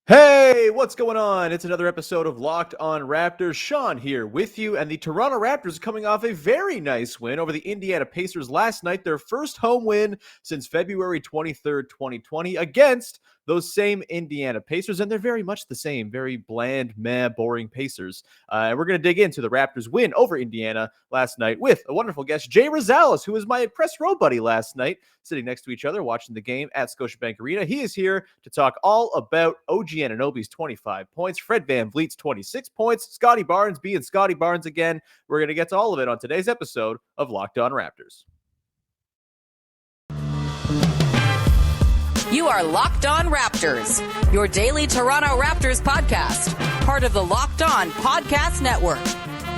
Hey, what's going on? It's another episode of Locked On Raptors. Sean here with you, and the Toronto Raptors are coming off a very nice win over the Indiana Pacers last night, their first home win since February 23rd, 2020 against those same Indiana Pacers, and they're very much the same, very bland, boring Pacers. And we're going to dig into the Raptors' win over Indiana last night with a wonderful guest, Jay Rosales, who was my press row buddy last night, sitting next to each other watching the game at Scotiabank Arena. He is here to talk all about OG Anunoby's 25 points, Fred VanVleet's 26 points, Scottie Barnes being Scottie Barnes again. We're going to get to all of it on today's episode of Locked On Raptors. You are Locked On Raptors, your daily Toronto Raptors podcast, part of the Locked On Podcast Network,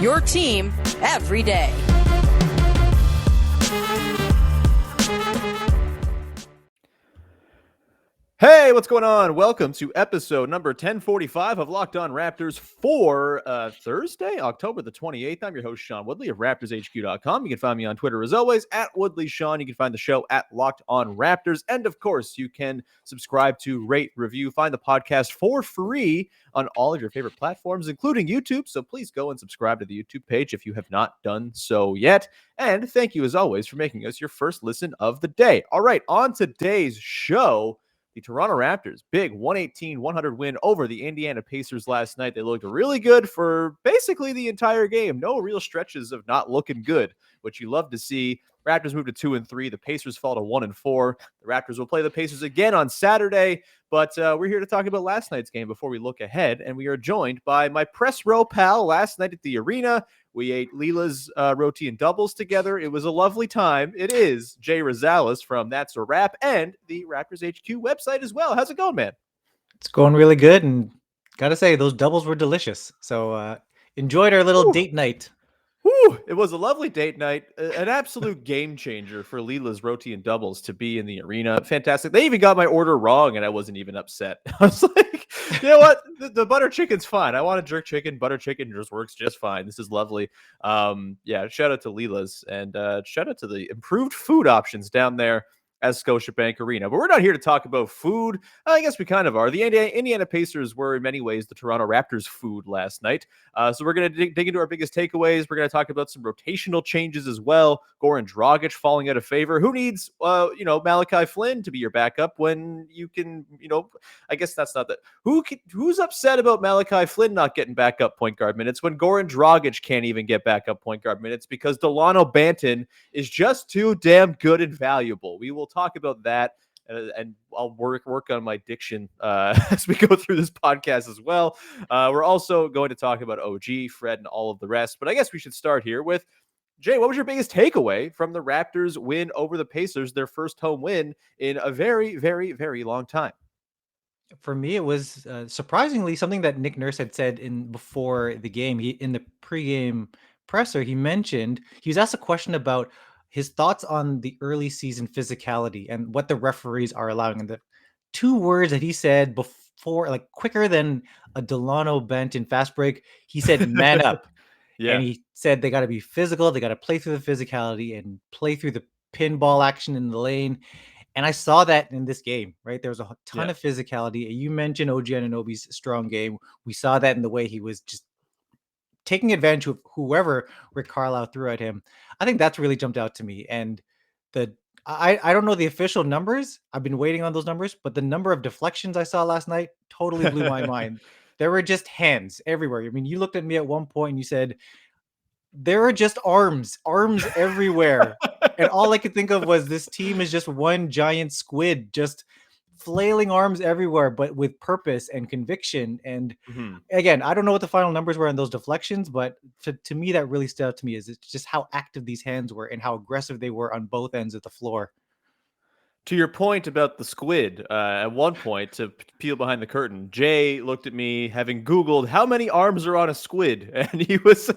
your team every day. Hey, what's going on? Welcome to episode number 1045 of Locked On Raptors for Thursday, October the 28th. I'm your host, Sean Woodley of RaptorsHQ.com. You can find me on Twitter, as always, at WoodleySean. You can find the show at Locked On Raptors. And, of course, you can subscribe to, rate, review, find the podcast for free on all of your favorite platforms, including YouTube. So please go and subscribe to the YouTube page if you have not done so yet. And thank you, as always, for making us your first listen of the day. All right, on today's show, the Toronto Raptors, big 118-100 win over the Indiana Pacers last night. They looked really good for basically the entire game. No real stretches of not looking good, which you love to see. Raptors moved to 2-3. The Pacers fall to 1-4. The Raptors will play the Pacers again on Saturday, but we're here to talk about last night's game before we look ahead, and we are joined by my press row pal last night at the arena. We ate Leela's roti and doubles together. It was a lovely time. It is Jay Rosales from That's a Wrap and the Raptors HQ website as well. How's it going, man? It's going really good, and gotta say, those doubles were delicious. So enjoyed our little date night. Whew, it was a lovely date night, an absolute game changer for Leela's roti and doubles to be in the arena. Fantastic. They even got my order wrong, and I wasn't even upset. I was like, you know what? The butter chicken's fine. I want a jerk chicken. Butter chicken just works just fine. This is lovely. Yeah, shout out to Leela's, and shout out to the improved food options down there at Scotiabank Arena. But we're not here to talk about food. I guess we kind of are. The Indiana Pacers were in many ways the Toronto Raptors food last night. So we're going to dig into our biggest takeaways. We're going to talk about some rotational changes as well. Goran Dragic falling out of favor. Who needs, Malachi Flynn to be your backup when you can, I guess that's not that. Who's upset about Malachi Flynn not getting backup point guard minutes when Goran Dragic can't even get backup point guard minutes because Dalano Banton is just too damn good and valuable. We will talk about that, and I'll work on my diction as we go through this podcast as well. We're also going to talk about OG, Fred, and all of the rest. But I guess we should start here with Jay. What was your biggest takeaway from the Raptors win over the Pacers, their first home win in a very, very, very long time? For me, it was surprisingly something that Nick Nurse had said before the game. In the pregame presser, he mentioned he was asked a question about his thoughts on the early season physicality and what the referees are allowing. And the two words that he said before, like quicker than a Dalano Banton fast break, he said, "Man up." Yeah. And he said they got to be physical. They got to play through the physicality and play through the pinball action in the lane. And I saw that in this game, right? There was a ton of physicality. You mentioned OG Anunoby's strong game. We saw that in the way he was just taking advantage of whoever Rick Carlisle threw at him. I think that's really jumped out to me. And I don't know the official numbers. I've been waiting on those numbers, but the number of deflections I saw last night totally blew my mind. There were just hands everywhere. I mean, you looked at me at one point and you said, there are just arms everywhere. And all I could think of was this team is just one giant squid, just flailing arms everywhere, but with purpose and conviction. And again, I don't know what the final numbers were on those deflections, but to me, that really stood out to me is it's just how active these hands were and how aggressive they were on both ends of the floor. To your point about the squid, at one point, to peel behind the curtain, Jay looked at me having Googled how many arms are on a squid. And he was,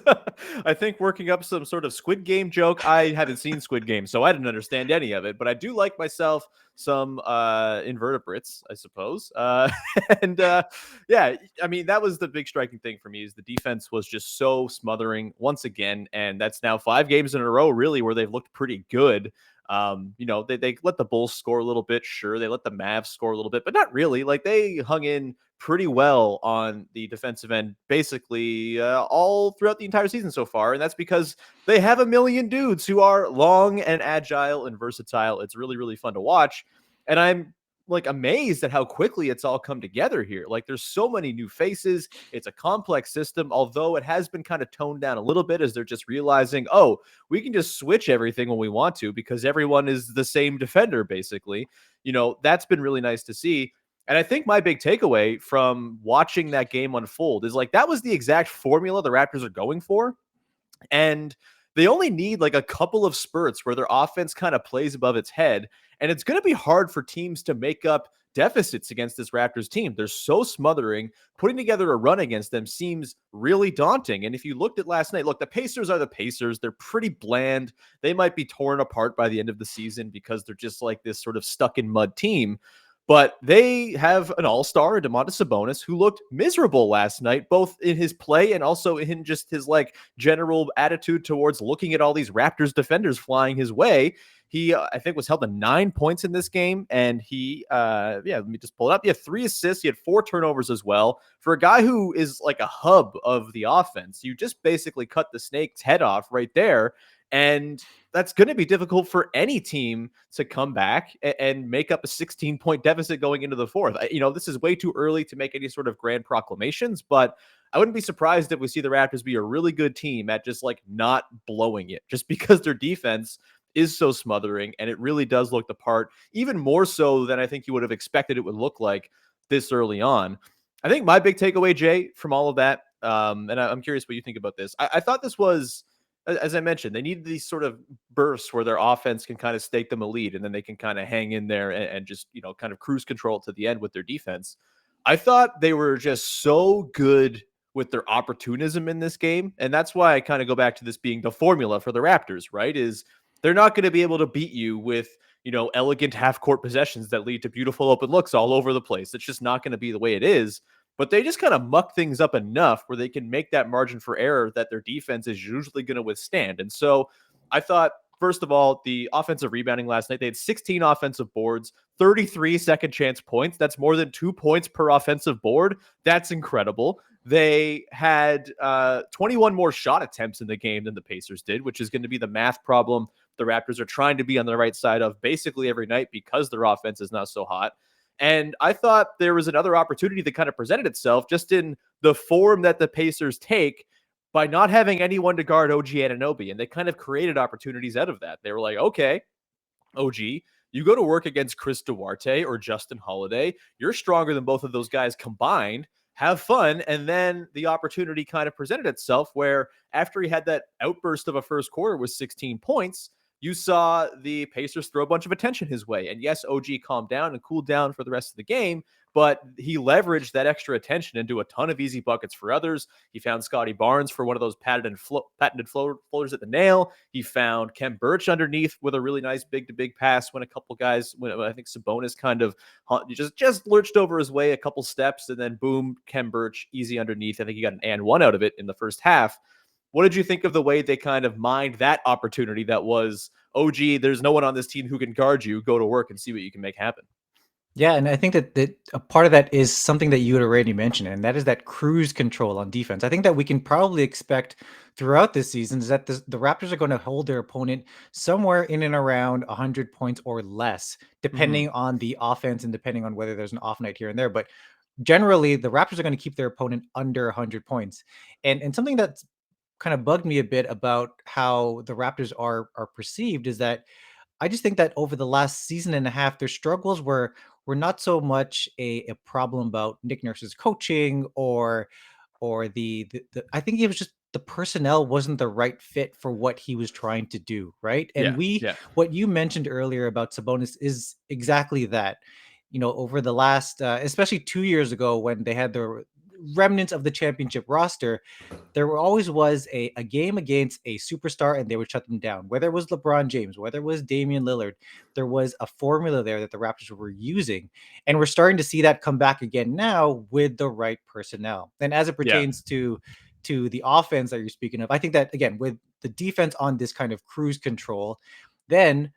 I think, working up some sort of Squid Game joke. I haven't seen Squid Game, so I didn't understand any of it. But I do like myself some invertebrates, I suppose. Yeah, I mean, that was the big striking thing for me is the defense was just so smothering once again. And that's now 5 games in a row, really, where they've looked pretty good. They let the Bulls score a little bit. Sure, they let the Mavs score a little bit, but not really. Like they hung in pretty well on the defensive end, basically all throughout the entire season so far. And that's because they have a million dudes who are long and agile and versatile. It's really, really fun to watch. And I'm like amazed at how quickly it's all come together here. Like there's so many new faces. It's a complex system, although it has been kind of toned down a little bit as they're just realizing, oh, we can just switch everything when we want to because everyone is the same defender, basically. That's been really nice to see. And I think my big takeaway from watching that game unfold is like that was the exact formula the Raptors are going for. And they only need like a couple of spurts where their offense kind of plays above its head. And it's going to be hard for teams to make up deficits against this Raptors team. They're so smothering. Putting together a run against them seems really daunting. And if you looked at last night, look, the Pacers are the Pacers. They're pretty bland. They might be torn apart by the end of the season because they're just like this sort of stuck in mud team. But they have an all-star, Domantas Sabonis, who looked miserable last night, both in his play and also in just his like general attitude towards looking at all these Raptors defenders flying his way. He, I think, was held to 9 points in this game, and he, let me just pull it up. He had 3 assists. He had 4 turnovers as well. For a guy who is like a hub of the offense, you just basically cut the snake's head off right there. And that's going to be difficult for any team to come back and make up a 16-point deficit going into the fourth. This is way too early to make any sort of grand proclamations, but I wouldn't be surprised if we see the Raptors be a really good team at just like not blowing it just because their defense is so smothering and it really does look the part, even more so than I think you would have expected it would look like this early on. I think my big takeaway, Jay, from all of that, and I'm curious what you think about this. I thought this was, as I mentioned, they need these sort of bursts where their offense can kind of stake them a lead and then they can kind of hang in there and just, kind of cruise control to the end with their defense. I thought they were just so good with their opportunism in this game. And that's why I kind of go back to this being the formula for the Raptors, right? Is they're not going to be able to beat you with, elegant half court possessions that lead to beautiful open looks all over the place. It's just not going to be the way it is. But they just kind of muck things up enough where they can make that margin for error that their defense is usually going to withstand. And so I thought, first of all, the offensive rebounding last night, they had 16 offensive boards, 33 second chance points. That's more than 2 points per offensive board. That's incredible. They had 21 more shot attempts in the game than the Pacers did, which is going to be the math problem the Raptors are trying to be on the right side of basically every night because their offense is not so hot. And I thought there was another opportunity that kind of presented itself just in the form that the Pacers take by not having anyone to guard OG Anunoby. And they kind of created opportunities out of that. They were like, okay, OG, you go to work against Chris Duarte or Justin Holiday. You're stronger than both of those guys combined. Have fun. And then the opportunity kind of presented itself where after he had that outburst of a first quarter with 16 points, you saw the Pacers throw a bunch of attention his way. And yes, OG calmed down and cooled down for the rest of the game, but he leveraged that extra attention into a ton of easy buckets for others. He found Scottie Barnes for one of those patented floaters at the nail. He found Khem Birch underneath with a really nice big-to-big pass when a couple guys, when I think Sabonis kind of just lurched over his way a couple steps, and then boom, Khem Birch easy underneath. I think he got an and one out of it in the first half. What did you think of the way they kind of mined that opportunity that was, OG, there's no one on this team who can guard you, go to work and see what you can make happen? Yeah, and I think that a part of that is something that you had already mentioned, and that is that cruise control on defense. I think that we can probably expect throughout this season is that the Raptors are going to hold their opponent somewhere in and around 100 points or less, depending on the offense and depending on whether there's an off night here and there. But generally, the Raptors are going to keep their opponent under 100 points. And something that's kind of bugged me a bit about how the Raptors are perceived is that I just think that over the last season and a half, their struggles were not so much a problem about Nick Nurse's coaching or the I think it was just the personnel wasn't the right fit for what he was trying to do, right? And what you mentioned earlier about Sabonis is exactly that. Over the last, especially 2 years ago when they had the remnants of the championship roster, there always was a game against a superstar and they would shut them down. Whether it was LeBron James, whether it was Damian Lillard, there was a formula there that the Raptors were using. And we're starting to see that come back again now with the right personnel. And as it pertains to the offense that you're speaking of, I think that, again, with the defense on this kind of cruise control, then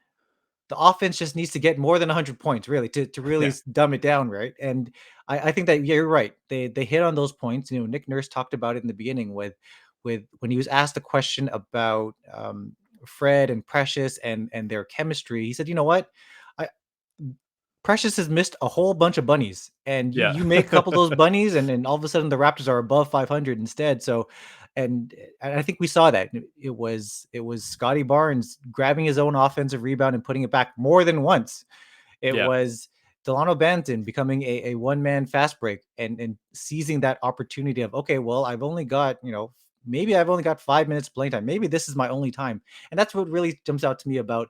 the offense just needs to get more than 100 points, really, to really dumb it down, right? And I think that you're right. They hit on those points. Nick Nurse talked about it in the beginning with when he was asked a question about Fred and Precious and their chemistry. He said, "You know what? I Precious has missed a whole bunch of bunnies, and you make a couple of those bunnies, and then all of a sudden the Raptors are above 500 instead." So, and I think we saw that it was Scottie Barnes grabbing his own offensive rebound and putting it back more than once. It was Dalano Banton becoming a one-man fast break and seizing that opportunity of, okay, well, I've only got, maybe I've only got 5 minutes playing time. Maybe this is my only time. And that's what really jumps out to me about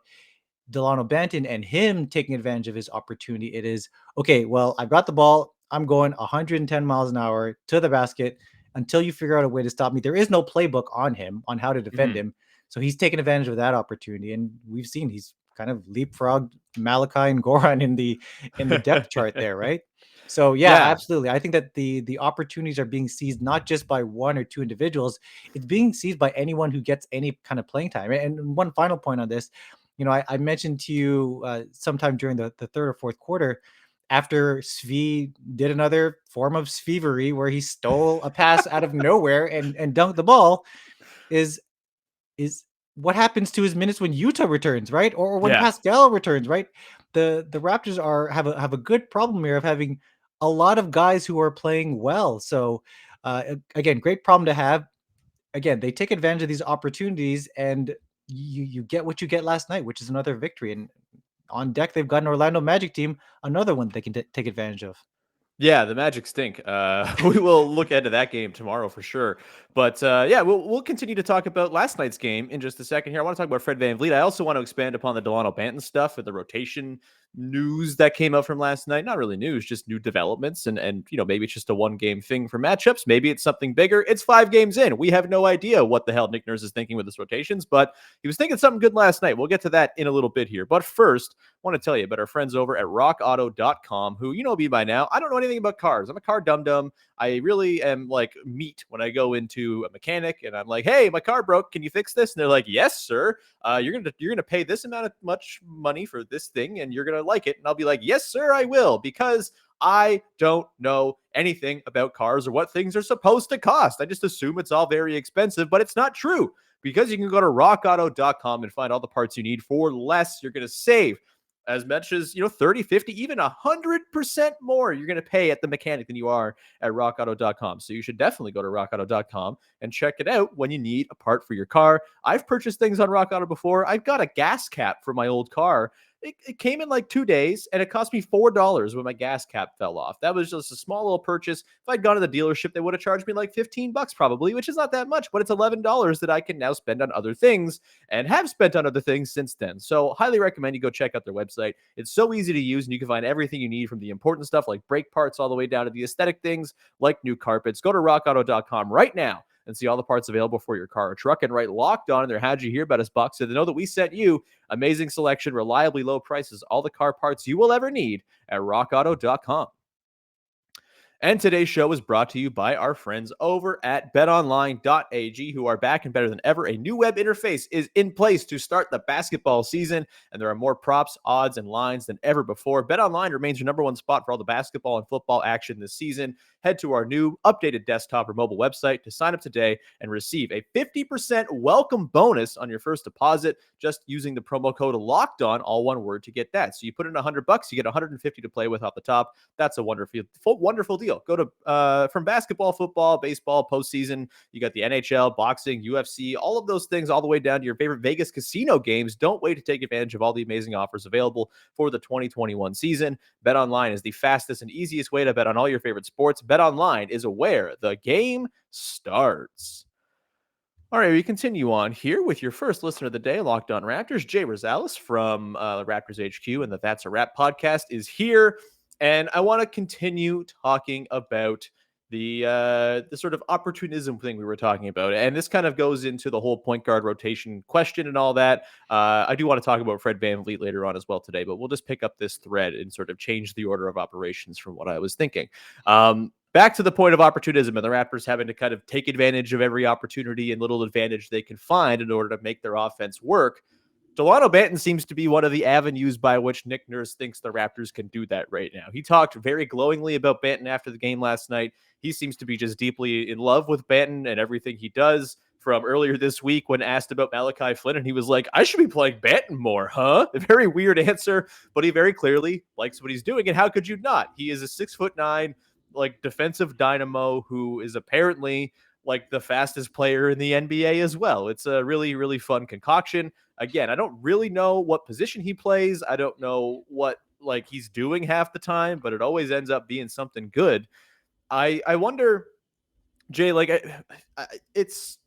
Dalano Banton and him taking advantage of his opportunity. It is, okay, well, I've got the ball. I'm going 110 miles an hour to the basket until you figure out a way to stop me. There is no playbook on him on how to defend him. So he's taken advantage of that opportunity. And we've seen he's kind of leapfrogged Malachi and Goran in the depth chart there, right? So absolutely. I think that the opportunities are being seized not just by one or two individuals. It's being seized by anyone who gets any kind of playing time. And one final point on this, I mentioned to you sometime during the third or fourth quarter, after Svi did another form of Svivery where he stole a pass out of nowhere and dunked the ball, is what happens to his minutes when Utah returns, right? Or when Pascal returns, right? The Raptors have a good problem here of having a lot of guys who are playing well. So again, great problem to have. Again, they take advantage of these opportunities, and you get what you get last night, which is another victory. And on deck, they've got an Orlando Magic team, another one they can take advantage of. Yeah, the Magic stink. We will look into that game tomorrow for sure. But we'll continue to talk about last night's game in just a second here. I want to talk about Fred VanVleet. I also want to expand upon the Dalano Banton stuff with the rotation news that came out from last night. Not really news, just new developments. And maybe it's just a one-game thing for matchups. Maybe it's something bigger. It's 5 games in. We have no idea what the hell Nick Nurse is thinking with his rotations, but he was thinking something good last night. We'll get to that in a little bit here. But first, I want to tell you about our friends over at rockauto.com, who you know me by now. I don't know anything about cars. I'm a car dum-dum. I really am like meat when I go into a mechanic and I'm like, hey, my car broke. Can you fix this? And they're like, yes, sir. You're gonna pay this amount of much money for this thing and you're gonna like it. And I'll be like, yes, sir, I will, because I don't know anything about cars or what things are supposed to cost. I just assume it's all very expensive, but it's not true, because you can go to rockauto.com and find all the parts you need for less. You're going to save as much as 30, 50, even 100% more you're going to pay at the mechanic than you are at rockauto.com. So you should definitely go to rockauto.com and check it out when you need a part for your car. I've purchased things on Rock Auto before. I've got a gas cap for my old car. It came in like 2 days and it cost me $4 when my gas cap fell off. That was just a small little purchase. If I'd gone to the dealership, they would have charged me like $15 probably, which is not that much, but it's $11 that I can now spend on other things and have spent on other things since then. So highly recommend you go check out their website. It's so easy to use and you can find everything you need, from the important stuff like brake parts all the way down to the aesthetic things like new carpets. Go to rockauto.com right now and see all the parts available for your car or truck, and write Locked On in their How'd You Hear About Us box so they know that we sent you. Amazing selection, reliably low prices, all the car parts you will ever need at rockauto.com. And today's show is brought to you by our friends over at betonline.ag, who are back and better than ever. A new web interface is in place to start the basketball season, and there are more props, odds, and lines than ever before. BetOnline remains your number one spot for all the basketball and football action this season. Head to our new updated desktop or mobile website to sign up today and receive a 50% welcome bonus on your first deposit, just using the promo code LOCKEDON, all one word, to get that. So you put in $100, you get $150 to play with off the top. That's a wonderful deal. Go to from basketball, football, baseball, postseason. You got the NHL, boxing, UFC, all of those things, all the way down to your favorite Vegas casino games. Don't wait to take advantage of all the amazing offers available for the 2021 season. BetOnline is the fastest and easiest way to bet on all your favorite sports. BetOnline is where the game starts. All right, we continue on here with your first listener of the day, Locked On Raptors. Jay Rosales from Raptors HQ and the That's a Wrap podcast is here. And I want to continue talking about the sort of opportunism thing we were talking about. And this kind of goes into the whole point guard rotation question and all that. I do want to talk about Fred VanVleet later on as well today, but we'll just pick up this thread and sort of change the order of operations from what I was thinking. Back to the point of opportunism and the Raptors having to kind of take advantage of every opportunity and little advantage they can find in order to make their offense work. Dalano Banton seems to be one of the avenues by which Nick Nurse thinks the Raptors can do that right now. He talked very glowingly about Banton after the game last night. He seems to be just deeply in love with Banton and everything he does. From earlier this week when asked about Malachi Flynn, and he was like, I should be playing Banton more, huh? A very weird answer, but he very clearly likes what he's doing. And how could you not? He is a 6'9", like defensive dynamo who is apparently like the fastest player in the NBA as well. It's a really, really fun concoction. Again, I don't really know what position he plays. I don't know what like he's doing half the time, but it always ends up being something good. I wonder, Jay, like it's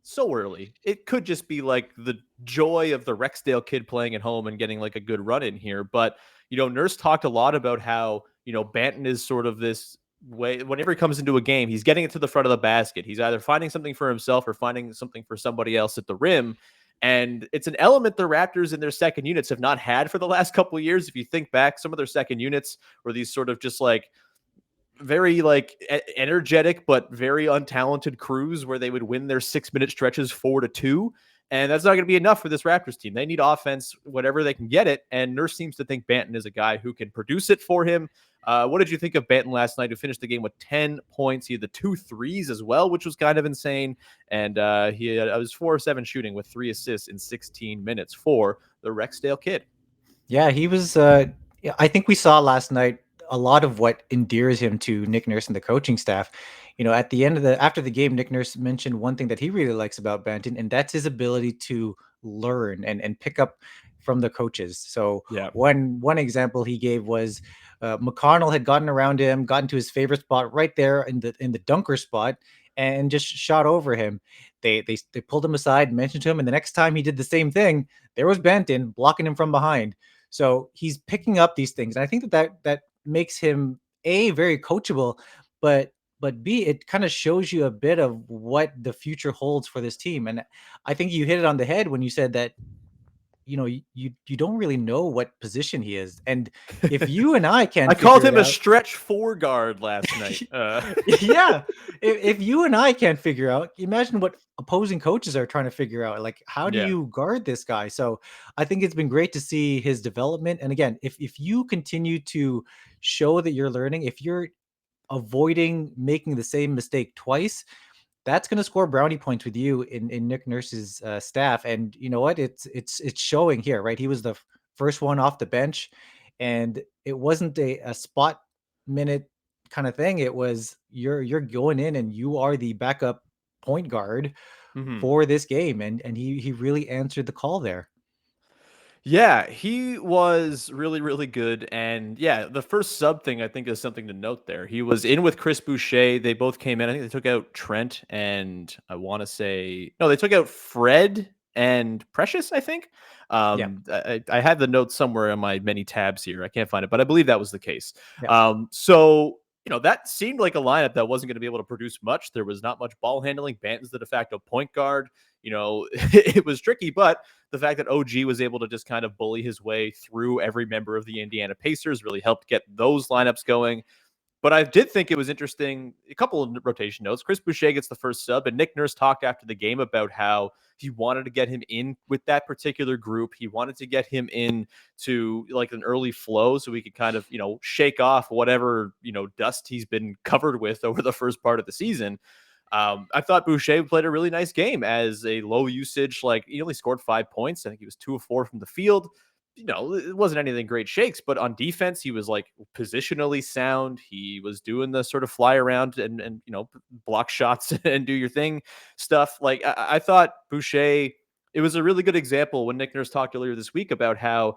so early. It could just be like the joy of the Rexdale kid playing at home and getting like a good run in here. But, Nurse talked a lot about how, Banton is sort of this way. Whenever he comes into a game, he's getting it to the front of the basket. He's either finding something for himself or finding something for somebody else at the rim. And it's an element the Raptors in their second units have not had for the last couple of years. If you think back, some of their second units were these sort of just like very like energetic but very untalented crews where they would win their 6-minute stretches 4-2, and that's not going to be enough for this Raptors team. They need offense whatever they can get it, and Nurse seems to think Banton is a guy who can produce it for him. What did you think of Banton last night, who finished the game with 10 points? He had the 2 threes as well, which was kind of insane, and he was 4-7 shooting with 3 assists in 16 minutes for the Rexdale kid. Yeah, he was. I think we saw last night a lot of what endears him to Nick Nurse and the coaching staff. At the end of after the game, Nick Nurse mentioned one thing that he really likes about Banton, and that's his ability to learn and pick up from the coaches. So Yeah. one example he gave was McConnell had gotten around him, gotten to his favorite spot right there in the dunker spot, and just shot over him. They pulled him aside, mentioned to him, and the next time he did the same thing, there was Banton blocking him from behind. So he's picking up these things, and I think that makes him A, very coachable, but B, it kind of shows you a bit of what the future holds for this team. And I think you hit it on the head when you said that you don't really know what position he is. And if you and I can't I called figure him it a out, stretch 4 guard last night. yeah, if you and I can't figure out, imagine what opposing coaches are trying to figure out. Like, how do Yeah. you guard this guy? So I think it's been great to see his development. And again, if you continue to show that you're learning, if you're avoiding making the same mistake twice, that's going to score brownie points with you in Nick Nurse's staff. And you know what? It's showing here, right? He was the first one off the bench, and it wasn't a spot minute kind of thing. It was you're going in and you are the backup point guard for this game, and he really answered the call there. Yeah, he was really, really good. And yeah, the first sub thing I think is something to note there. He was in with Chris Boucher. They both came in. I think they took out Trent and I want to say, no, they took out Fred and Precious, I think. Yeah. I had the notes somewhere on my many tabs here. I can't find it, but I believe that was the case. Yeah. So, that seemed like a lineup that wasn't going to be able to produce much. There was not much ball handling. Banton's the de facto point guard. It was tricky, but the fact that OG was able to just kind of bully his way through every member of the Indiana Pacers really helped get those lineups going. But I did think it was interesting. A couple of rotation notes. Chris Boucher gets the first sub, and Nick Nurse talked after the game about how he wanted to get him in with that particular group. He wanted to get him in to like an early flow so he could kind of, shake off whatever, dust he's been covered with over the first part of the season. I thought Boucher played a really nice game as a low usage. Like, he only scored 5 points. I think he was 2 of 4 from the field. It wasn't anything great shakes, but on defense, he was like positionally sound. He was doing the sort of fly around and block shots and do your thing stuff. Like, I thought Boucher, it was a really good example when Nick Nurse talked earlier this week about how,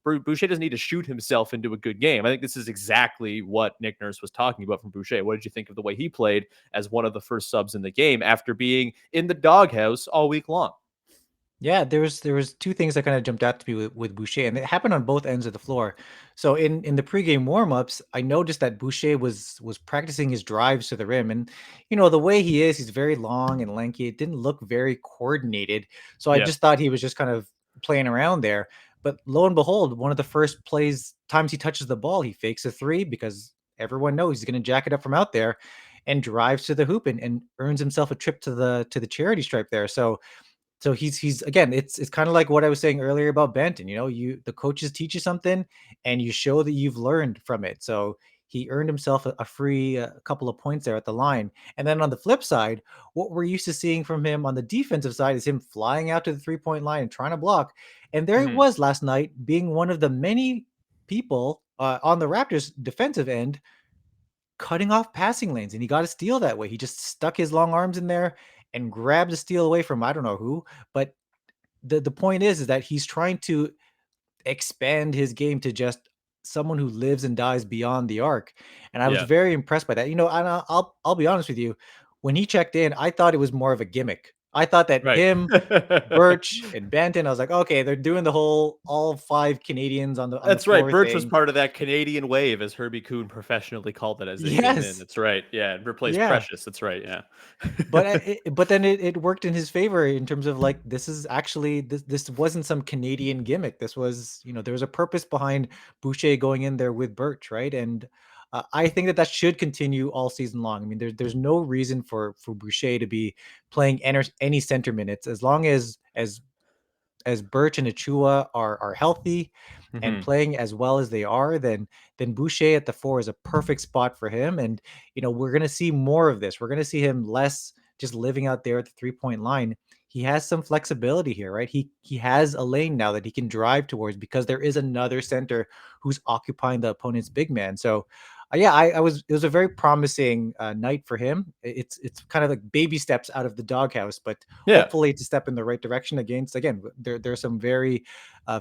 Boucher doesn't need to shoot himself into a good game. I think this is exactly what Nick Nurse was talking about from Boucher. What did you think of the way he played as one of the first subs in the game after being in the doghouse all week long? Yeah, there was two things that kind of jumped out to me with Boucher, and it happened on both ends of the floor. So in the pregame warmups, I noticed that Boucher was practicing his drives to the rim, and the way he is, he's very long and lanky. It didn't look very coordinated, so I Yeah. just thought he was just kind of playing around there. But lo and behold, one of the first times he touches the ball, he fakes a three because everyone knows he's going to jack it up from out there, and drives to the hoop and earns himself a trip to the charity stripe there. So So he's again, it's kind of like what I was saying earlier about Banton. The coaches teach you something, and you show that you've learned from it. So he earned himself a free couple of points there at the line. And then on the flip side, what we're used to seeing from him on the defensive side is him flying out to the 3-point line and trying to block. And there it was last night, being one of the many people on the Raptors defensive end cutting off passing lanes, and he got a steal that way. He just stuck his long arms in there and grabbed a steal away from I don't know who. But the point is that he's trying to expand his game to just someone who lives and dies beyond the arc. And I was Yeah. very impressed by that. And I'll be honest with you. When he checked in, I thought it was more of a gimmick. I thought that Right. him, Birch, and Banton, I was like, okay, they're doing the whole all 5 Canadians on the That's right. floor Birch was thing. part of that Canadian wave, as Herbie Kuhn professionally called it as they came in. Yes. That's right. Yeah, and replaced Yeah. Precious. That's right. Yeah. But then it worked in his favor in terms of like, this is actually this wasn't some Canadian gimmick. This was, there was a purpose behind Boucher going in there with Birch, right? And I think that should continue all season long. I mean, there's no reason for Boucher to be playing any center minutes as long as Birch and Achua are healthy and Mhm. playing as well as they are, then Boucher at the 4 is a perfect spot for him. And we're gonna see more of this. We're gonna see him less just living out there at the 3-point line. He has some flexibility here, right? He has a lane now that he can drive towards because there is another center who's occupying the opponent's big man. So yeah, it was a very promising night for him. It's kind of like baby steps out of the doghouse, but Yeah. hopefully it's a step in the right direction against, again, there are some very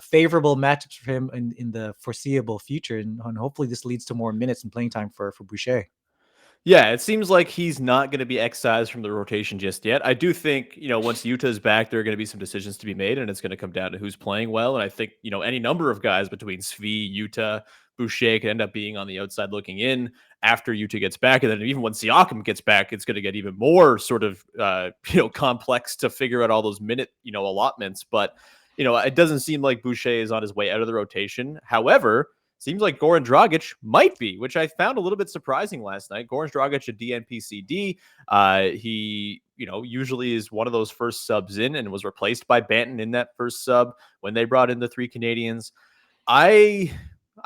favorable matchups for him in the foreseeable future. And hopefully this leads to more minutes and playing time for Boucher. Yeah, it seems like he's not going to be excised from the rotation just yet. I do think, once Utah's back, there are going to be some decisions to be made, and it's going to come down to who's playing well. And I think, any number of guys between Svi, Utah, Boucher could end up being on the outside looking in after Utah gets back. And then even when Siakam gets back, it's going to get even more sort of, complex to figure out all those minute, allotments. But, it doesn't seem like Boucher is on his way out of the rotation. However, seems like Goran Dragic might be, which I found a little bit surprising last night. Goran Dragic, a DNP-CD. He, usually is one of those first subs in and was replaced by Banton in that first sub when they brought in the 3 Canadians. I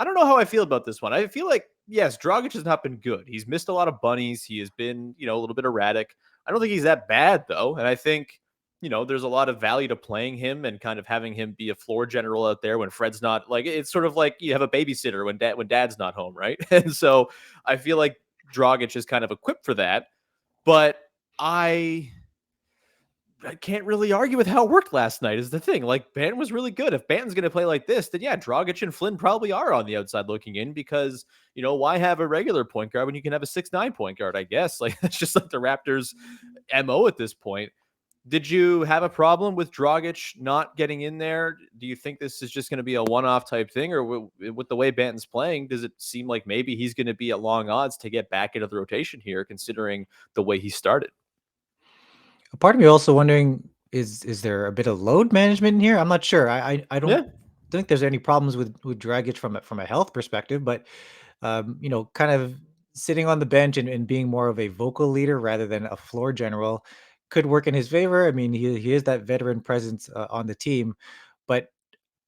don't know how I feel about this one. I feel like, yes, Dragic has not been good. He's missed a lot of bunnies. He has been, a little bit erratic. I don't think he's that bad, though. And I think, there's a lot of value to playing him and kind of having him be a floor general out there when Fred's not, like, it's sort of like you have a babysitter when dad's not home, right? And so I feel like Dragic is kind of equipped for that, but I can't really argue with how it worked last night is the thing. Like, Banton was really good. If Banton's going to play like this, then yeah, Dragic and Flynn probably are on the outside looking in because, why have a regular point guard when you can have a 6'9" point guard, I guess? Like, that's just like the Raptors' MO at this point. Did you have a problem with Dragic not getting in there? Do you think this is just going to be a one-off type thing? Or with the way Banton's playing, does it seem like maybe he's going to be at long odds to get back into the rotation here, considering the way he started? A part of me also wondering, is there a bit of load management in here? I'm not sure. I don't Yeah. think there's any problems with Dragic from a health perspective, but kind of sitting on the bench and being more of a vocal leader rather than a floor general could work in his favor. I mean, he is that veteran presence on the team, but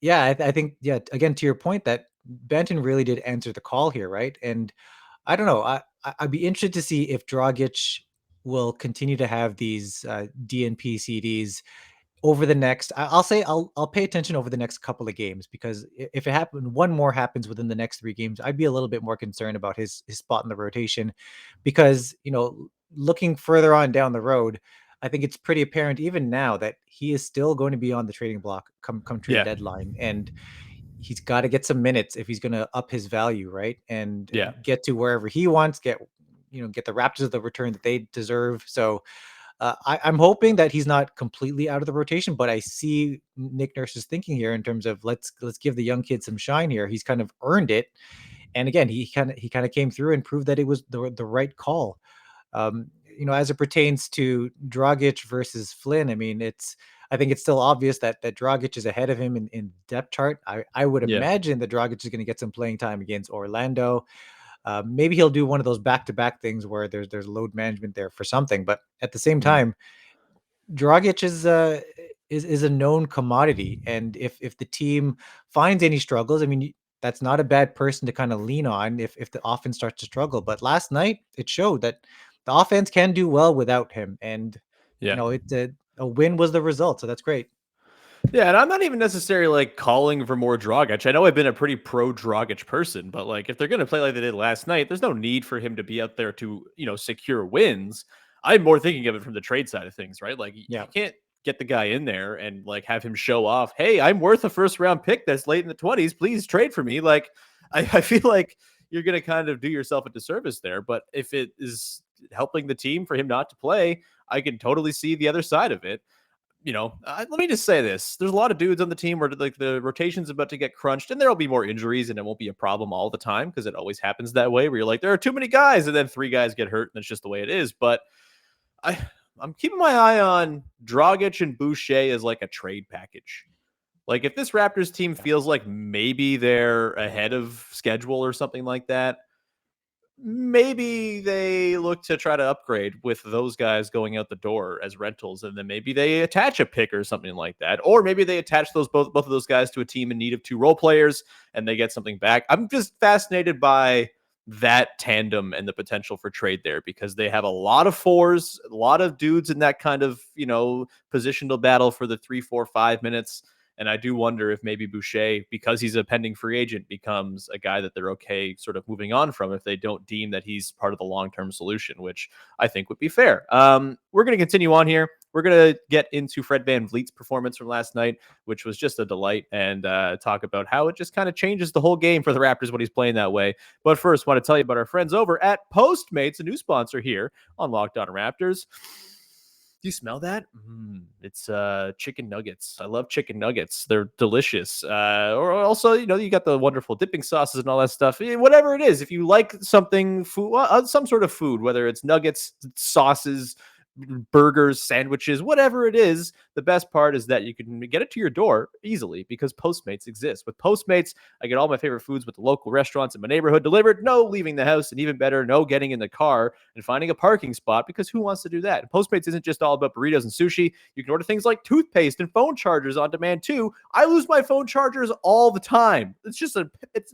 yeah, I think, yeah, again, to your point, that Banton really did answer the call here, right? And I don't know. I'd be interested to see if Dragic will continue to have these DNP CDs over the next. I'll say I'll pay attention over the next couple of games, because if it happen one more happens within the next 3 games, I'd be a little bit more concerned about his spot in the rotation, because looking further on down the road, I think it's pretty apparent even now that he is still going to be on the trading block come trade Yeah. deadline, and he's got to get some minutes if he's going to up his value, right? And Yeah. get to wherever he wants, get the Raptors the return that they deserve. So I'm hoping that he's not completely out of the rotation, but I see Nick Nurse's thinking here in terms of let's give the young kid some shine here. He's kind of earned it, and again, he kind of came through and proved that it was the right call. As it pertains to Dragic versus Flynn, I mean, I think it's still obvious that Dragic is ahead of him in depth chart. I would Yeah. imagine that Dragic is going to get some playing time against Orlando. Maybe he'll do one of those back-to-back things where there's load management there for something. But at the same time, Dragic is is a known commodity. And if the team finds any struggles, I mean, that's not a bad person to kind of lean on if the offense starts to struggle. But last night it showed that the offense can do well without him, and Yeah. a win was the result. So that's great. Yeah, and I'm not even necessarily like calling for more Dragic. I know I've been a pretty pro Dragic person, but like if they're going to play like they did last night, there's no need for him to be out there to, secure wins. I'm more thinking of it from the trade side of things, right? Like you Yeah. can't get the guy in there and like have him show off, "Hey, I'm worth a first round pick that's late in the 20s. Please trade for me." Like I feel like you're going to kind of do yourself a disservice there, but if it is helping the team for him not to play, I can totally see the other side of it. Let me just say this. There's a lot of dudes on the team where like the rotation's about to get crunched and there'll be more injuries and it won't be a problem all the time because it always happens that way where you're like, there are too many guys and then three guys get hurt and it's just the way it is. But I, I'm keeping my eye on Dragic and Boucher as like a trade package. Like if this Raptors team feels like maybe they're ahead of schedule or something like that, maybe they look to try to upgrade with those guys going out the door as rentals, and then maybe they attach a pick or something like that, or maybe they attach those both of those guys to a team in need of two role players and they get something back. I'm just fascinated by that tandem and the potential for trade there because they have a lot of fours, a lot of dudes in that kind of positional battle for the 3, 4, 5 minutes. And I do wonder if maybe Boucher, because he's a pending free agent, becomes a guy that they're okay sort of moving on from if they don't deem that he's part of the long-term solution, which I think would be fair. We're going to continue on here. We're going to get into Fred VanVleet's performance from last night, which was just a delight, and talk about how it just kind of changes the whole game for the Raptors when he's playing that way. But first, I want to tell you about our friends over at Postmates, a new sponsor here on Locked On Raptors. Do you smell that? It's chicken nuggets. I love chicken nuggets. They're delicious. Or also, you got the wonderful dipping sauces and all that stuff. Whatever it is, if you like something, some sort of food, whether it's nuggets, sauces, burgers, sandwiches, whatever it is, the best part is that you can get it to your door easily because Postmates exists. With Postmates, I get all my favorite foods with the local restaurants in my neighborhood delivered. No leaving the house, and even better, no getting in the car and finding a parking spot because who wants to do that? And Postmates isn't just all about burritos and sushi. You can order things like toothpaste and phone chargers on demand too. I lose my phone chargers all the time. It's an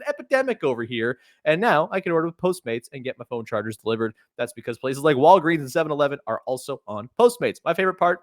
epidemic over here. And now I can order with Postmates and get my phone chargers delivered. That's because places like Walgreens and 7-Eleven are also on Postmates. My favorite part,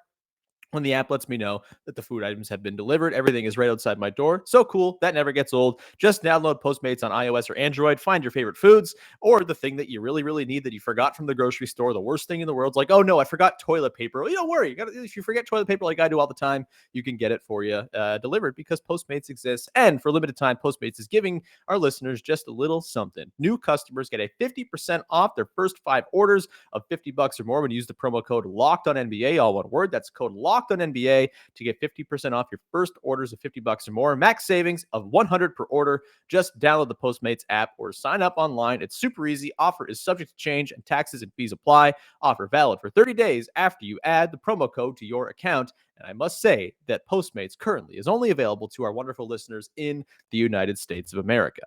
when the app lets me know that the food items have been delivered, everything is right outside my door. So cool. That never gets old. Just download Postmates on iOS or Android. Find your favorite foods or the thing that you really, really need that you forgot from the grocery store. The worst thing in the world is like, oh no, I forgot toilet paper. Well, don't worry. If you forget toilet paper like I do all the time, you can get it for you delivered because Postmates exists. And for a limited time, Postmates is giving our listeners just a little something. New customers get a 50% off their first 5 orders of $50 or more when you use the promo code LOCKEDONNBA, all one word. That's code LOCKEDONNBA to get 50% off your first orders of $50 or more. Max savings of $100 per order. Just download the Postmates app or sign up online. It's super easy. Offer is subject to change and taxes and fees apply. Offer valid for 30 days after you add the promo code to your account. And I must say that Postmates currently is only available to our wonderful listeners in the United States of America.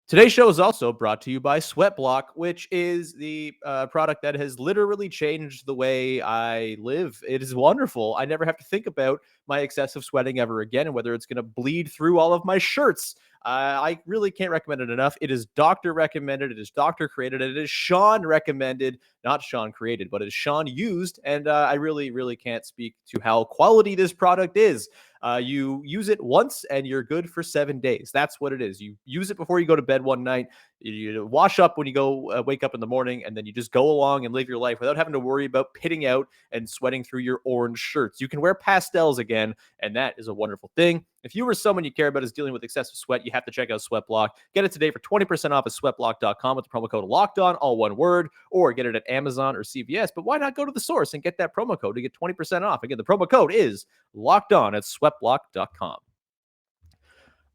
Today's show is also brought to you by Sweatblock, which is the product that has literally changed the way I live. It is wonderful. I never have to think about my excessive sweating ever again and whether it's going to bleed through all of my shirts. I really can't recommend it enough. It is doctor recommended. It is doctor created. And it is Sean recommended, not Sean created, but it is Sean used. And I really, really can't speak to how quality this product is. You use it once and you're good for 7 days. That's what it is. You use it before you go to bed one night. You wash up when you go wake up in the morning, and then you just go along and live your life without having to worry about pitting out and sweating through your orange shirts. You can wear pastels again, and that is a wonderful thing. If you or someone you care about is dealing with excessive sweat, you have to check out Sweatblock. Get it today for 20% off at sweatblock.com with the promo code LOCKEDON, all one word, or get it at Amazon or CVS. But why not go to the source and get that promo code to get 20% off? Again, the promo code is LOCKEDON at sweatblock.com.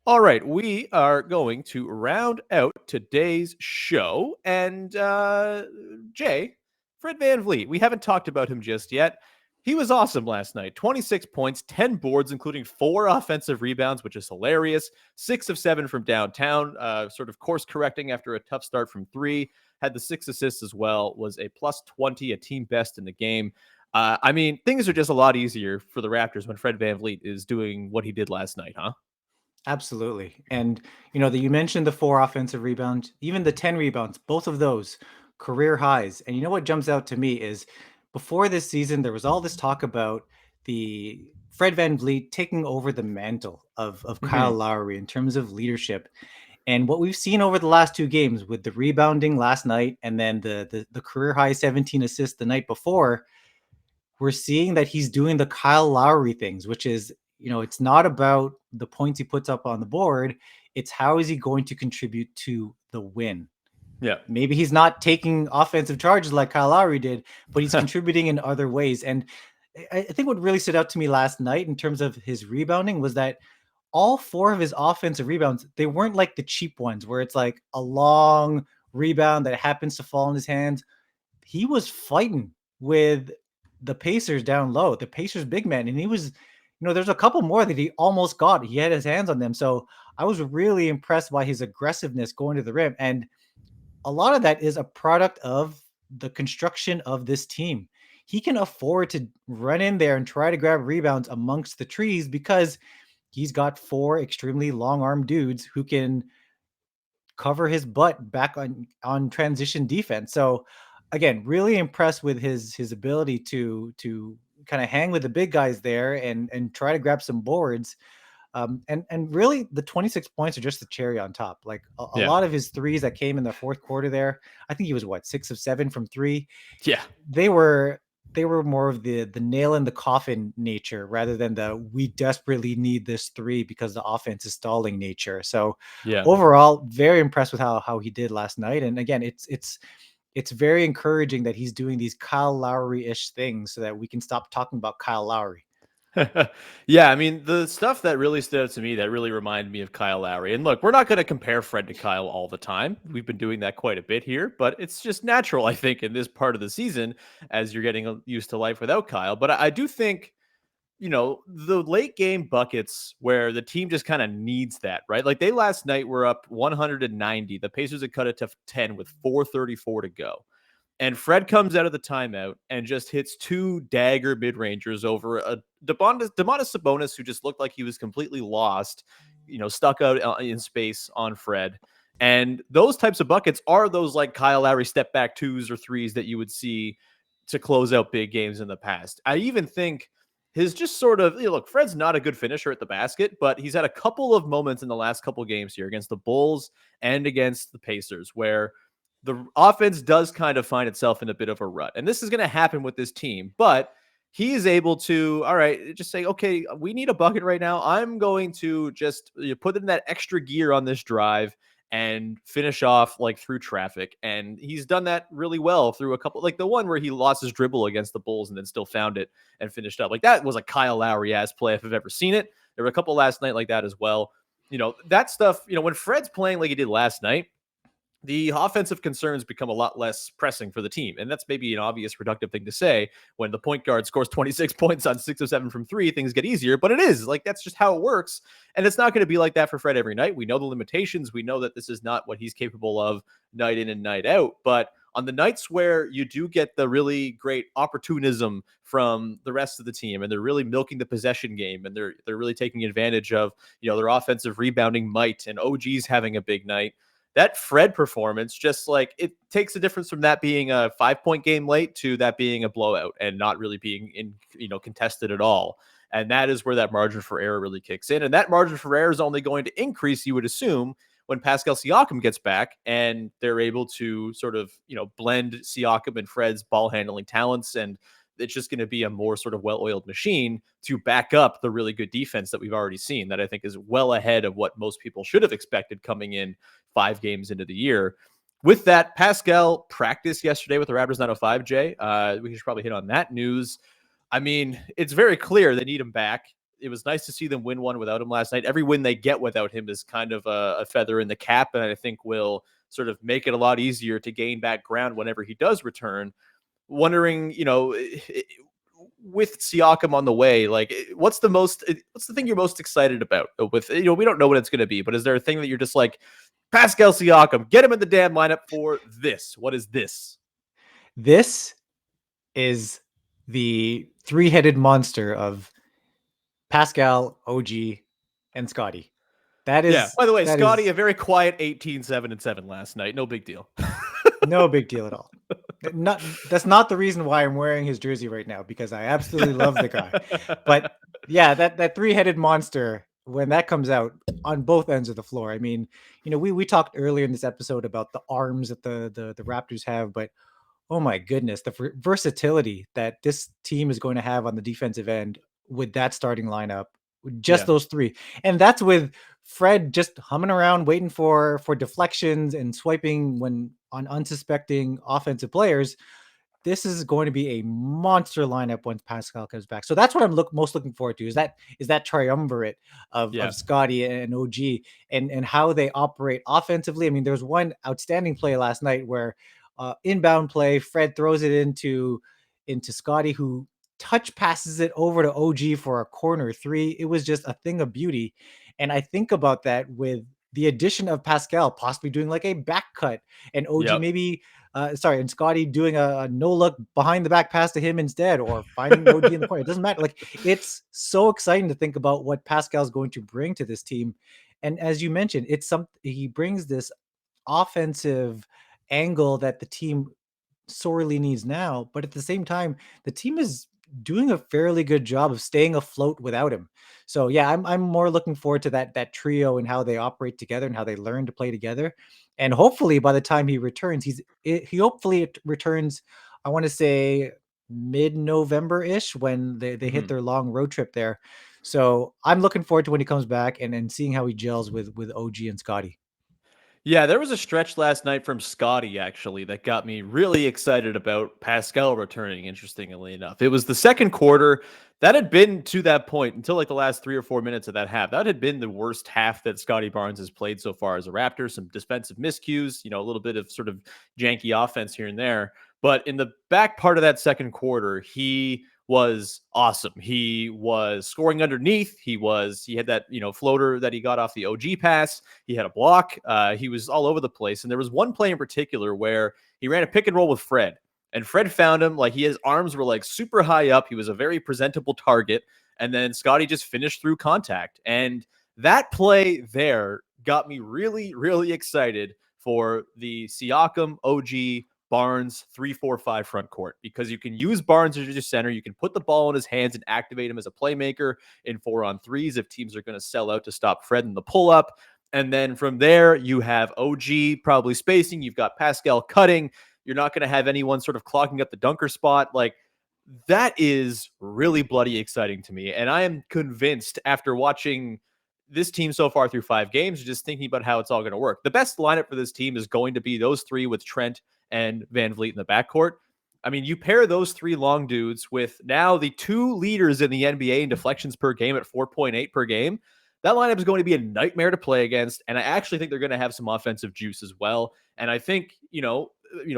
All right, we are going to round out today's show. And Jay, Fred VanVleet, we haven't talked about him just yet. He was awesome last night. 26 points, 10 boards, including 4 offensive rebounds, which is hilarious. 6 of 7 from downtown, sort of course correcting after a tough start from 3. Had the 6 assists as well, was a plus 20, a team best in the game. I mean, things are just a lot easier for the Raptors when Fred VanVleet is doing what he did last night, huh? Absolutely. And that you mentioned the 4 offensive rebounds, even the 10 rebounds, both of those career highs. And what jumps out to me is before this season, there was all this talk about the Fred VanVleet taking over the mantle of Kyle Mhm. Lowry in terms of leadership. And what we've seen over the last 2 games with the rebounding last night and then the career high 17 assists the night before, we're seeing that he's doing the Kyle Lowry things, which is, it's not about the points he puts up on the board. It's how is he going to contribute to the win? Yeah. Maybe he's not taking offensive charges like Kyle Lowry did, but he's contributing in other ways. And I think what really stood out to me last night in terms of his rebounding was that all 4 of his offensive rebounds, they weren't like the cheap ones where it's like a long rebound that happens to fall in his hands. He was fighting with the Pacers down low, the Pacers big man, and he was, there's a couple more that he almost got. He had his hands on them. So I was really impressed by his aggressiveness going to the rim. And a lot of that is a product of the construction of this team. He can afford to run in there and try to grab rebounds amongst the trees because he's got 4 extremely long arm dudes who can cover his butt back on transition defense. So again, really impressed with his ability to kind of hang with the big guys there and try to grab some boards. And really the 26 points are just the cherry on top. Like a Yeah. lot of his threes that came in the fourth quarter there, I think he was 6 of 7 from 3. Yeah. They were more of the nail in the coffin nature rather than the we desperately need this 3 because the offense is stalling nature. So Yeah. overall, very impressed with how he did last night. And again, it's very encouraging that he's doing these Kyle Lowry-ish things so that we can stop talking about Kyle Lowry. Yeah, I mean, the stuff that really stood out to me that really reminded me of Kyle Lowry. And look, we're not going to compare Fred to Kyle all the time. We've been doing that quite a bit here, but it's just natural, I think, in this part of the season as you're getting used to life without Kyle. But I do think, the late game buckets where the team just kind of needs that, right? Like they last night were up 190. The Pacers had cut it to 10 with 4:34 to go. And Fred comes out of the timeout and just hits 2 dagger mid-rangers over a Domantas Sabonis who just looked like he was completely lost, stuck out in space on Fred. And those types of buckets are those like Kyle Lowry step back 2s or 3s that you would see to close out big games in the past. I even think his just sort of, look, Fred's not a good finisher at the basket, but he's had a couple of moments in the last couple of games here against the Bulls and against the Pacers where the offense does kind of find itself in a bit of a rut. And this is going to happen with this team, but he is able to, all right, just say, okay, we need a bucket right now. I'm going to just put in that extra gear on this drive and finish off like through traffic. And he's done that really well through a couple, like the one where he lost his dribble against the Bulls and then still found it and finished up. Like that was a Kyle Lowry ass play if I've ever seen it. There were a couple last night like that as well. That stuff, when Fred's playing like he did last night, the offensive concerns become a lot less pressing for the team. And that's maybe an obvious reductive thing to say. When the point guard scores 26 points on 6 of 7 from 3, things get easier, but it is like, that's just how it works. And it's not going to be like that for Fred every night. We know the limitations. We know that this is not what he's capable of night in and night out. But on the nights where you do get the really great opportunism from the rest of the team and they're really milking the possession game and they're really taking advantage of, their offensive rebounding might and OG's having a big night, that Fred performance, just like it takes a difference from that being a 5-point game late to that being a blowout and not really being contested at all. And that is where that margin for error really kicks in. And that margin for error is only going to increase, you would assume, when Pascal Siakam gets back and they're able to sort of, blend Siakam and Fred's ball handling talents. And it's just going to be a more sort of well-oiled machine to back up the really good defense that we've already seen that I think is well ahead of what most people should have expected coming in 5 games into the year. With that, Pascal practiced yesterday with the Raptors 905, Jay. We should probably hit on that news. I mean, it's very clear they need him back. It was nice to see them win one without him last night. Every win they get without him is kind of a feather in the cap, and I think will sort of make it a lot easier to gain back ground whenever he does return. Wondering, with Siakam on the way, like what's the thing you're most excited about with, we don't know what it's going to be, but is there a thing that you're just like, Pascal Siakam, get him in the damn lineup for this? What is this? This is the three-headed monster of Pascal, OG, and Scottie. That Yeah. is By the way, that Scottie, is a very quiet 18-7-7 last night. No big deal. no big deal at all. That's not the reason why I'm wearing his jersey right now, because I absolutely love the guy. But yeah, that three-headed monster, when that comes out on both ends of the floor. I mean, we talked earlier in this episode about the arms that the Raptors have, but oh my goodness, the versatility that this team is going to have on the defensive end with that starting lineup, with just Yeah. those three. And that's with Fred just humming around waiting for deflections and swiping when on unsuspecting offensive players. This is going to be a monster lineup once Pascal comes back. So that's what I'm most looking forward to. Is that triumvirate Yeah. of Scottie and OG, and how they operate offensively. I mean, there was one outstanding play last night where inbound play, Fred throws it into Scottie, who touch passes it over to OG for a corner three. It was just a thing of beauty. And I think about that with the addition of Pascal possibly doing like a back cut, and OG Yep. maybe and Scottie doing a no look behind the back pass to him instead, or finding OG in the corner. It doesn't matter. Like, it's so exciting to think about what Pascal's going to bring to this team. And as you mentioned, he brings this offensive angle that the team sorely needs now. But at the same time, the team is doing a fairly good job of staying afloat without him. So yeah, I'm more looking forward to that trio and how they operate together and how they learn to play together. And hopefully by the time he returns, he hopefully returns, I want to say mid-November ish, when they hit Mhm. their long road trip there. So I'm looking forward to when he comes back and seeing how he gels with OG and Scottie. Yeah, there was a stretch last night from Scottie actually that got me really excited about Pascal returning, interestingly enough. It was the second quarter. That had been to that point until like the last 3 or 4 minutes of that half. That had been the worst half that Scottie Barnes has played so far as a Raptor. Some defensive miscues, a little bit of sort of janky offense here and there. But in the back part of that second quarter, he was awesome. He was scoring underneath. He had that, floater that he got off the OG pass. He had a block. He was all over the place. And there was one play in particular where he ran a pick and roll with Fred. And Fred found him, like his arms were like super high up. He was a very presentable target. And then Scottie just finished through contact. And that play there got me really, really excited for the Siakam, OG, Barnes 3-4-5 front court, because you can use Barnes as your center. You can put the ball in his hands and activate him as a playmaker in 4-on-3s if teams are going to sell out to stop Fred in the pull up. And then from there, you have OG probably spacing. You've got Pascal cutting. You're not going to have anyone sort of clogging up the dunker spot. Like, that is really bloody exciting to me. And I am convinced after watching this team so far through 5 games, just thinking about how it's all going to work. The best lineup for this team is going to be those three with Trent and VanVleet in the backcourt. I mean, you pair those three long dudes with now the two leaders in the NBA in deflections per game at 4.8 per game. That lineup is going to be a nightmare to play against. And I actually think they're going to have some offensive juice as well. And I think,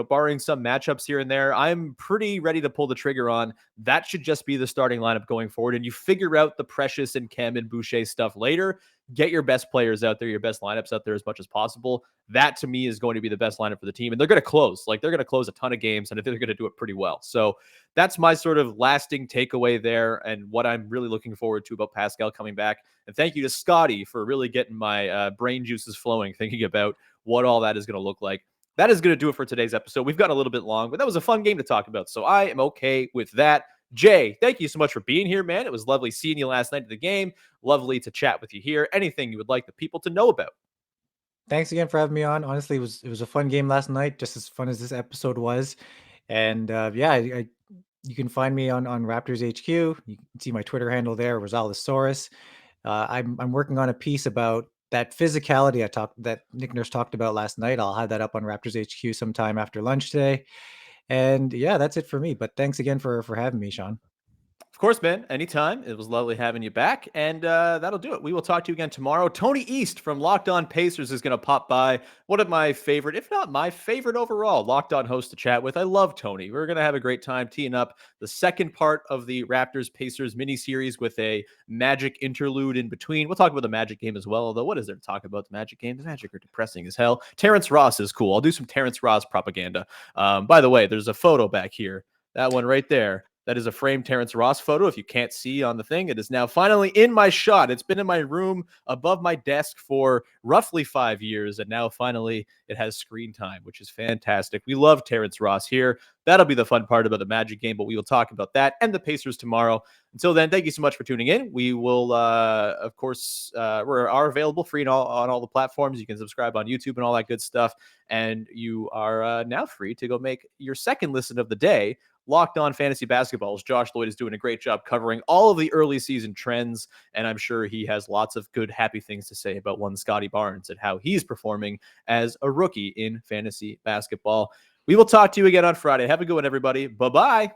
barring some matchups here and there, I'm pretty ready to pull the trigger on that. Should just be the starting lineup going forward. And you figure out the Precious and Kem and Boucher stuff later. Get your best players out there, your best lineups out there as much as possible. That to me is going to be the best lineup for the team. And they're going to close. Like, they're going to close a ton of games, and I think they're going to do it pretty well. So that's my sort of lasting takeaway there, and what I'm really looking forward to about Pascal coming back. And thank you to Scottie for really getting my brain juices flowing, thinking about what all that is going to look like. That is going to do it for today's episode. We've got a little bit long, but that was a fun game to talk about. So I am okay with that. Jay, thank you so much for being here, man. It was lovely seeing you last night at the game. Lovely to chat with you here. Anything you would like the people to know about? Thanks again for having me on. Honestly, it was a fun game last night, just as fun as this episode was. And yeah, you can find me on Raptors HQ. You can see my Twitter handle there, Rosales. I'm working on a piece about that physicality that Nick Nurse talked about last night. I'll have that up on Raptors HQ sometime after lunch today. And yeah, that's it for me. But thanks again for having me, Sean. Of course, man. Anytime. It was lovely having you back. And that'll do it. We will talk to you again tomorrow. Tony East from Locked On Pacers is going to pop by. One of my favorite, if not my favorite overall, Locked On host to chat with. I love Tony. We're going to have a great time teeing up the second part of the Raptors Pacers mini series with a Magic interlude in between. We'll talk about the Magic game as well. Although, what is there to talk about the Magic game? The Magic are depressing as hell. Terrence Ross is cool. I'll do some Terrence Ross propaganda. By the way, there's a photo back here. That one right there. That is a framed Terrence Ross photo. If you can't see on the thing, it is now finally in my shot. It's been in my room above my desk for roughly 5 years, and now finally it has screen time, which is fantastic. We love Terrence Ross here. That'll be the fun part about the Magic game, but we will talk about that and the Pacers tomorrow. Until then, thank you so much for tuning in. We will, of course, we are available free on all the platforms. You can subscribe on YouTube and all that good stuff. And you are now free to go make your second listen of the day Locked On Fantasy Basketball. Josh Lloyd is doing a great job covering all of the early season trends, and I'm sure he has lots of good, happy things to say about one Scottie Barnes and how he's performing as a rookie in fantasy basketball. We will talk to you again on Friday. Have a good one, everybody. Bye-bye.